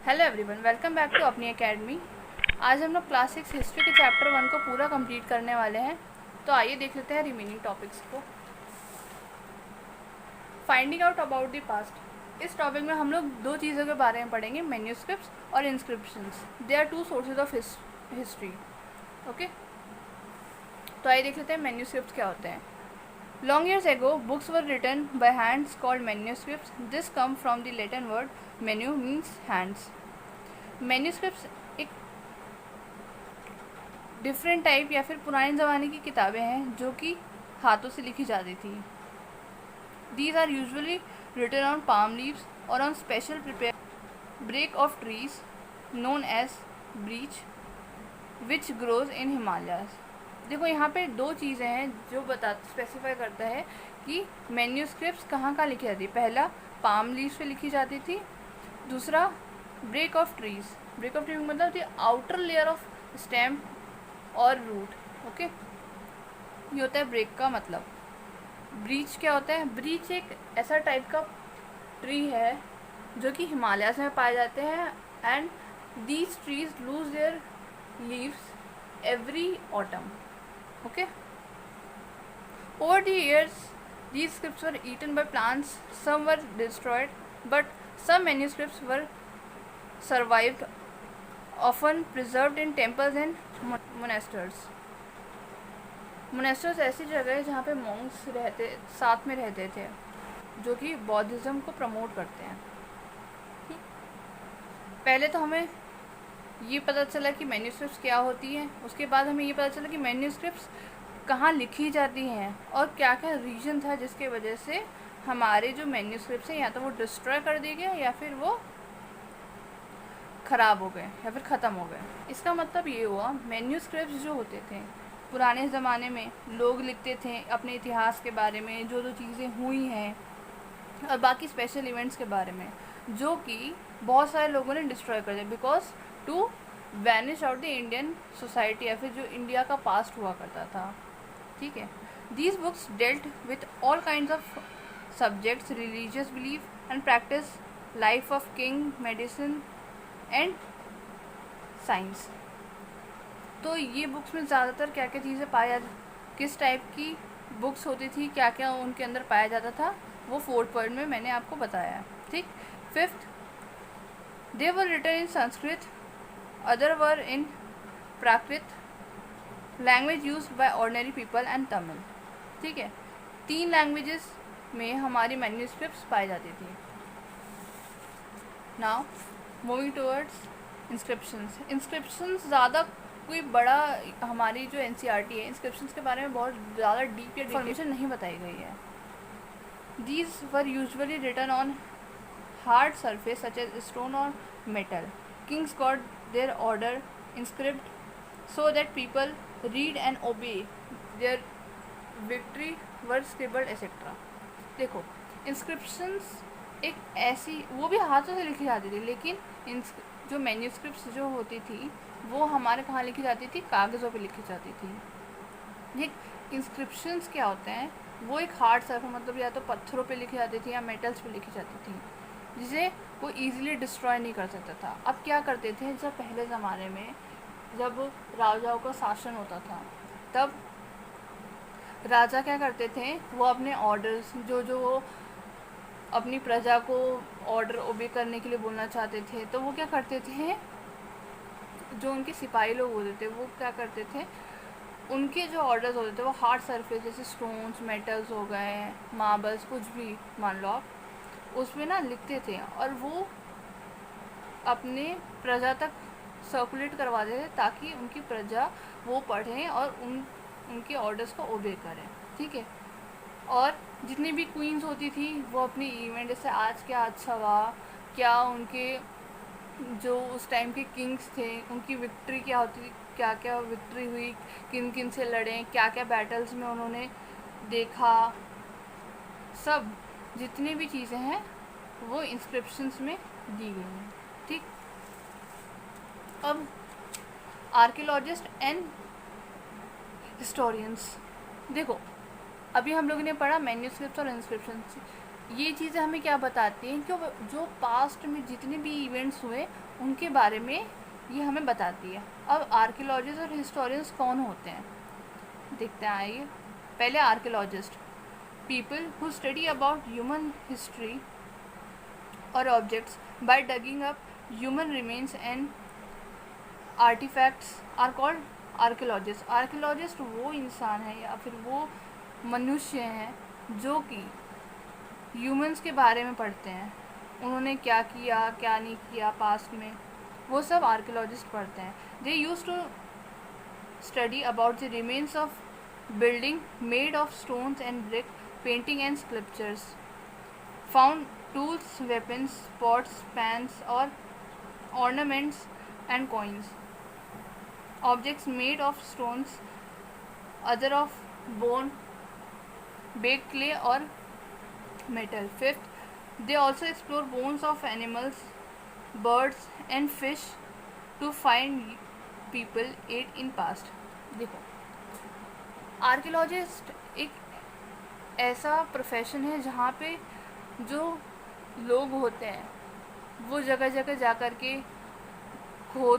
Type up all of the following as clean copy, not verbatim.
Hello everyone, welcome back to अपनी academy. आज हम लोग क्लास 6 हिस्ट्री के चैप्टर 1 को पूरा कंप्लीट करने वाले हैं। तो आइए देख लेते हैं रिमेनिंग टॉपिक्स को। Finding out about the past. इस टॉपिक में हम लोग दो चीज़ों के बारे में पढ़ेंगे, मैन्यूस्क्रिप्ट्स और inscriptions. They are two sources of history. Okay, तो आइए देख लेते हैं मैन्यूस्क्रिप्ट्स क्या होते हैं। Long years ago, books were written by hands called manuscripts. This comes from the Latin word manu means hands. Manuscripts एक डिफरेंट टाइप या फिर पुराने ज़माने की किताबें हैं जो कि हाथों से लिखी जाती थी। These are usually written on palm leaves or on special prepared bark of trees known as beech which grows in Himalayas. देखो यहाँ पे दो चीज़ें हैं जो स्पेसिफाई करता है कि मैन्यूस्क्रिप्ट्स कहाँ लिखी जाती है। पहला पाम लीव्स पे लिखी जाती थी, दूसरा bark of trees. Bark of trees मतलब the outer layer of stem और रूट। ओके, ये होता है ब्रेक का मतलब। ब्रीच क्या होता है? ब्रीच एक ऐसा टाइप का ट्री है जो कि हिमालयाज में पाए जाते हैं and these trees lose their leaves every autumn. Okay, over the years these scripts were eaten by plants, some were destroyed, but some manuscripts were survived, often preserved in temples and monasteries. मोनेस्टर्स ऐसी जगह है जहाँ पे Monks साथ में रहते थे जो कि बौद्धिज़्म को प्रमोट करते हैं। पहले तो हमें ये पता चला कि मैन्यूस्क्रिप्ट्स क्या होती हैं, उसके बाद हमें ये पता चला कि मैन्यूस्क्रिप्ट्स कहाँ लिखी जाती हैं और क्या क्या रीज़न था जिसके वजह से हमारे जो मैन्यूस्क्रिप्ट्स हैं या तो वो डिस्ट्रॉय कर दिए गए या फिर वो ख़राब हो गए या फिर ख़त्म हो गए। इसका मतलब ये हुआ मैन्यूस्क्रिप्ट्स जो होते थे पुराने ज़माने में लोग लिखते थे अपने इतिहास के बारे में, जो चीज़ें हुई हैं और बाकी स्पेशल इवेंट्स के बारे में, जो कि बहुत सारे लोगों ने डिस्ट्रॉय कर दिया because to vanish out the Indian society या फिर जो इंडिया का पास्ट हुआ करता था। ठीक है, these books dealt with all kind of subjects, religious belief and practice, life of king, medicine and science. तो ये बुक्स में ज़्यादातर क्या क्या चीज़ें पाया, किस टाइप की बुक्स होती थी, क्या क्या उनके अंदर पाया जाता था, वो 4th पॉइंट में मैंने आपको बताया। ठीक, 5th, they were written in Sanskrit, other were in Prakrit, language used by ordinary people and Tamil. ठीक है, 3 लैंग्वेजेस में हमारी मैन्यूस्क्रिप्ट्स पाई जाती थी। Now moving towards inscriptions. Inscriptions ज़्यादा कोई बड़ा, हमारी जो NCERT है इंस्क्रिप्शंस के बारे में बहुत ज़्यादा डीप इन्फॉर्मेशन नहीं बताई गई है। These were usually written on hard surface such as stone or metal. Kings got their order inscribed so that people read and obey. Their victory were scribbled etc. देखो, इंस्क्रिप्शंस एक ऐसी, वो भी हाथों से लिखी जाती थी, लेकिन जो मैन्यूस्क्रिप्ट्स जो होती थी वो हमारे कहाँ लिखी जाती थी? कागज़ों पे लिखी जाती थी। ये इंस्क्रिप्शंस क्या होते हैं? वो एक हार्ड सरफेस मतलब या तो पत्थरों पे लिखी जाती थी या मेटल्स पे लिखी जाती थी जिसे वो ईज़िली डिस्ट्रॉय नहीं कर सकता था। अब क्या करते थे, जब पहले ज़माने में जब राजाओं का शासन होता था तब राजा क्या करते थे, वो अपने ऑर्डर्स जो वो अपनी प्रजा को ऑर्डर ओबे करने के लिए बोलना चाहते थे तो वो क्या करते थे, जो उनके सिपाही लोग होते थे वो क्या करते थे, उनके जो ऑर्डर्स होते थे वो हार्ड सरफेस जैसे स्टोन्स, मेटल्स हो गए, मार्बल्स, कुछ भी मान लो आप, उसमें ना लिखते थे और वो अपने प्रजा तक सर्कुलेट करवाते थे ताकि उनकी प्रजा वो पढ़ें और उनके ऑर्डर्स को ओबे करें। ठीक है, और जितनी भी क्वींस होती थी वो अपनी इवेंट, जैसे आज क्या अच्छा हुआ, क्या उनके जो उस टाइम के किंग्स थे उनकी विक्ट्री क्या होती, क्या क्या विक्ट्री हुई, किन किन से लड़े, क्या क्या बैटल्स में उन्होंने देखा, सब जितनी भी चीज़ें हैं वो इंस्क्रिप्शंस में दी गई हैं। ठीक, अब आर्कियोलॉजिस्ट एंड हिस्टोरियंस। देखो, अभी हम लोगों ने पढ़ा मैन्यूस्क्रिप्ट्स और इंस्क्रिप्शंस। ये चीज़ें हमें क्या बताती हैं कि जो पास्ट में जितने भी इवेंट्स हुए उनके बारे में ये हमें बताती है। अब आर्कियोलॉजिस्ट और हिस्टोरियंस कौन होते हैं देखते हैं, आइए। पहले archaeologist, people who study about human history और objects by digging up human remains and artifacts are called archaeologist. Archaeologist वो इंसान है या फिर वो मनुष्य हैं जो कि ह्यूमंस के बारे में पढ़ते हैं, उन्होंने क्या किया क्या नहीं किया पास्ट में, वो सब आर्कियोलॉजिस्ट पढ़ते हैं। They use to study about the remains of building made of stones and brick, painting and sculptures, found tools, weapons, pots, pans और ornaments and coins, objects made of stones, other of bone, baked clay or metal. Fifth, they also explore bones of animals, birds and fish to find people ate in past. देखो, archaeologist एक ऐसा profession है जहाँ पे जो लोग होते हैं वो जगह जगह जा कर के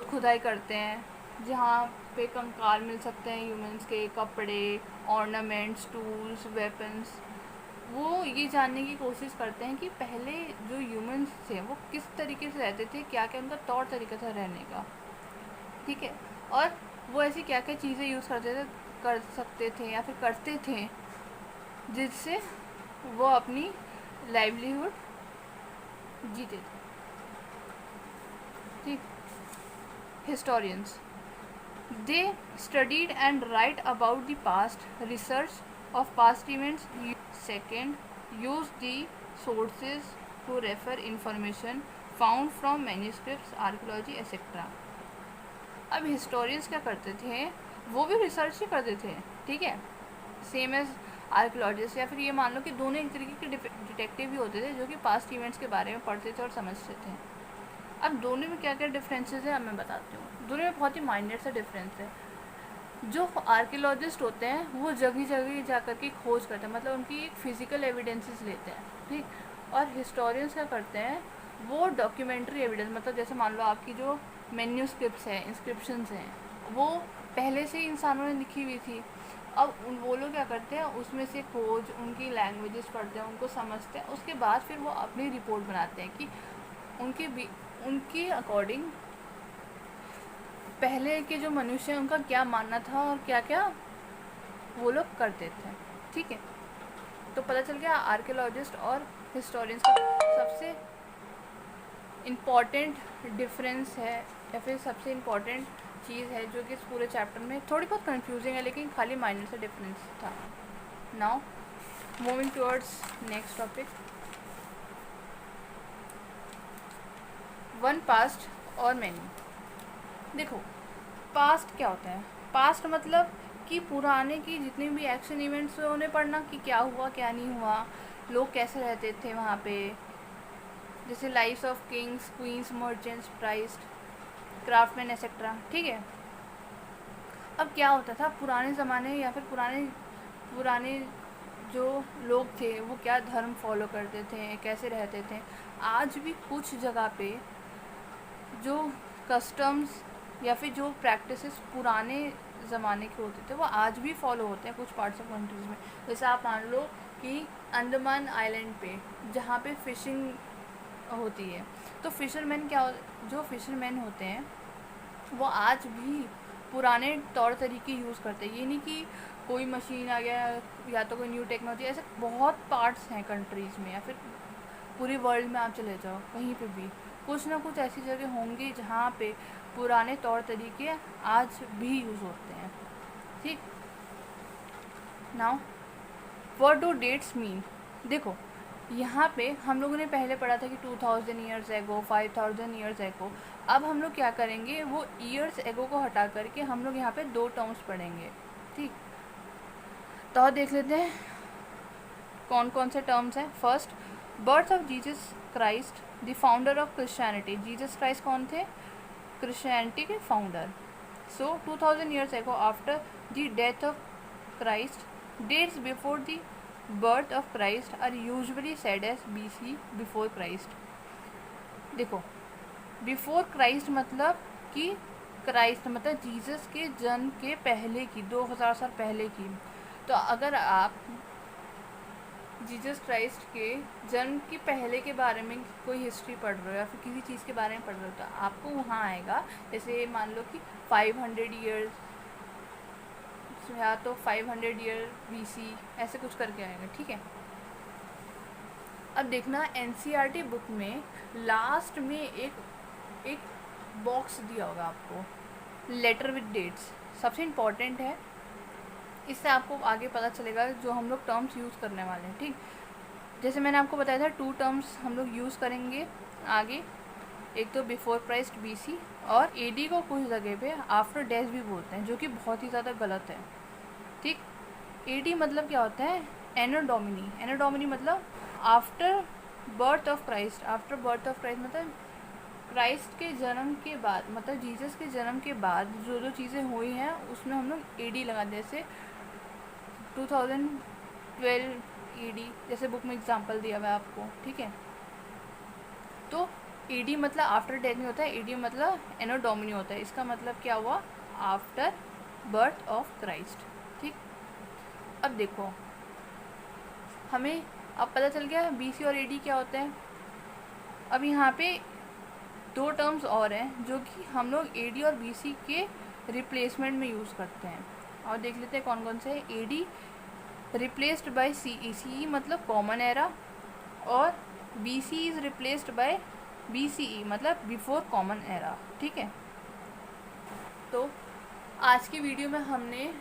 खुदाई करते हैं, जहाँ पे कंकाल मिल सकते हैं ह्यूमंस के, कपड़े, ऑर्नामेंट्स, टूल्स, वेपन्स। वो ये जानने की कोशिश करते हैं कि पहले जो ह्यूमंस थे वो किस तरीके से रहते थे, क्या क्या उनका तौर तरीका था रहने का, ठीक है, और वो ऐसी क्या क्या चीज़ें यूज़ कर सकते थे या फिर करते थे जिससे वो अपनी लाइवलीहुड जीते थे। ठीक। Historians, they studied and write about the past, research of past events. Second, use the sources to refer information found from manuscripts, archaeology, etc. अब हिस्टोरियंस क्या करते थे, वो भी रिसर्च ही करते थे, ठीक है, सेम एज आर्कियोलॉजिस्ट, या फिर ये मान लो कि दोनों एक तरीके के डिटेक्टिव भी होते थे जो कि पास्ट इवेंट्स के बारे में पढ़ते थे और समझते थे। अब दोनों में क्या क्या डिफरेंसेस है अब मैं बताती हूँ। दोनों में बहुत ही माइनर सा डिफरेंस है। जो आर्कियोलॉजिस्ट होते हैं वो जगह जगह जा कर के खोज करते हैं, मतलब उनकी एक फिज़िकल एविडेंसेस लेते हैं, ठीक, और हिस्टोरियंस क्या करते हैं, वो डॉक्यूमेंट्री एविडेंस, मतलब जैसे मान लो आपकी जो मैन्यूस्क्रिप्ट्स हैं, इंस्क्रिप्शंस हैं, वो पहले से ही इंसानों ने लिखी हुई थी। अब वो लोग क्या करते हैं, उसमें से खोज, उनकी लैंग्वेजेस पढ़ते हैं, उनको समझते हैं, उसके बाद फिर वो अपनी रिपोर्ट बनाते हैं कि उनके अकॉर्डिंग पहले के जो मनुष्य हैं उनका क्या मानना था और क्या क्या वो लोग करते थे, ठीक है। तो पता चल गया आर्कियोलॉजिस्ट और हिस्टोरियंस का सबसे इम्पॉर्टेंट डिफरेंस है या फिर सबसे इम्पॉर्टेंट चीज़ है जो कि इस पूरे चैप्टर में थोड़ी बहुत कंफ्यूजिंग है, लेकिन खाली माइनर सा डिफरेंस था। Now moving towards next topic, one past और मैनी। देखो, पास्ट क्या होता है, पास्ट मतलब कि पुराने की जितने भी एक्शन इवेंट्स हुए उन्हें पढ़ना कि क्या हुआ क्या नहीं हुआ, लोग कैसे रहते थे वहाँ पे, जैसे lifes of kings, queens, merchants, priest, craftsman etcetera, ठीक है। अब क्या होता था पुराने ज़माने या फिर पुराने जो लोग थे वो क्या धर्म फॉलो करते थे, कैसे रहते थे। आज भी कुछ जगह पे जो कस्टम्स या फिर जो प्रैक्टिसेस पुराने ज़माने के होते थे वो आज भी फॉलो होते हैं कुछ पार्ट्स ऑफ कंट्रीज़ में। जैसे आप मान लो कि अंडमान आइलैंड पे जहाँ पे फ़िशिंग होती है, तो जो फ़िशरमैन होते हैं वो आज भी पुराने तौर तरीके यूज़ करते हैं। ये नहीं कि कोई मशीन आ गया या तो कोई न्यू टेक्नोलॉजी, ऐसे बहुत पार्ट्स हैं कंट्रीज़ में या फिर पूरी वर्ल्ड में आप चले जाओ कहीं पे भी कुछ ना कुछ ऐसी जगह होंगी जहाँ पे पुराने तौर तरीके आज भी यूज़ होते हैं, ठीक। Now what do dates mean. देखो यहाँ पे हम लोगों ने पहले पढ़ा था कि 2000 ईयर्स एगो, 5000 ईयर्स एगो। अब हम लोग क्या करेंगे, वो ईयर्स एगो को हटा करके हम लोग यहाँ पे दो टर्म्स पढ़ेंगे, ठीक। तो देख लेते हैं कौन कौन से टर्म्स हैं। First, birth of Jesus Christ the founder of Christianity. Jesus Christ कौन थे, क्रिश्चियनिटी के founder. So 2000 years ago after the death of Christ, dates before the birth of Christ are usually said as BC, before Christ. देखो, before Christ मतलब कि Christ मतलब Jesus के जन्म के पहले की, 2000 साल पहले की। तो अगर आप जीसस क्राइस्ट के जन्म के पहले के बारे में कोई हिस्ट्री पढ़ रहे हो या फिर किसी चीज़ के बारे में पढ़ रहे हो, तो आपको वहाँ आएगा, जैसे मान लो कि 500 ईयर्स या तो 500 ईयर BC, ऐसे कुछ करके आएगा, ठीक है। अब देखना NCERT बुक में लास्ट में एक बॉक्स दिया होगा आपको, लेटर विद डेट्स, सबसे इम्पॉर्टेंट है। इससे आपको आगे पता चलेगा जो हम लोग टर्म्स यूज़ करने वाले हैं, ठीक। जैसे मैंने आपको बताया था 2 टर्म्स हम लोग यूज़ करेंगे आगे, एक तो बिफोर क्राइस्ट BC, और AD को कुछ जगह पे आफ्टर डेथ भी बोलते हैं, जो कि बहुत ही ज़्यादा गलत है, ठीक। AD मतलब क्या होता है? एनो डोमिनी। एनो डोमिनी मतलब after birth of Christ. After birth of Christ मतलब क्राइस्ट के जन्म के बाद, मतलब जीसस के जन्म के बाद जो जो चीज़ें हुई हैं उसमें हम लोग AD लगा दें, जैसे 2012 AD, जैसे बुक में एग्जांपल दिया हुआ है आपको, ठीक है। तो AD मतलब आफ्टर डेथ नहीं होता है, AD मतलब एनो डोमिनी होता है। इसका मतलब क्या हुआ? आफ्टर बर्थ ऑफ क्राइस्ट, ठीक। अब देखो, हमें अब पता चल गया BC और AD क्या होते हैं। अब यहाँ पे 2 टर्म्स और हैं जो कि हम लोग AD और BC के रिप्लेसमेंट में यूज़ करते हैं, और देख लेते हैं कौन कौन से हैं। AD replaced by CE, CE मतलब कॉमन एरा, और BC is replaced by BCE मतलब बिफोर कॉमन एरा, ठीक है। तो आज की वीडियो में हमने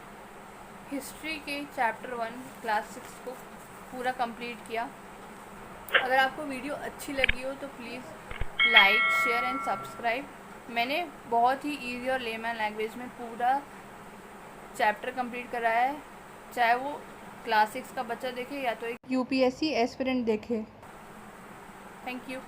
हिस्ट्री के चैप्टर 1 क्लास 6 को पूरा कंप्लीट किया। अगर आपको वीडियो अच्छी लगी हो तो please like, share and subscribe. मैंने बहुत ही ईजी और लेमैन लैंग्वेज में पूरा चैप्टर कंप्लीट कराया है, चाहे वो क्लास 6 का बच्चा देखे या तो एक UPSC एस्पिरेंट देखे। Thank you.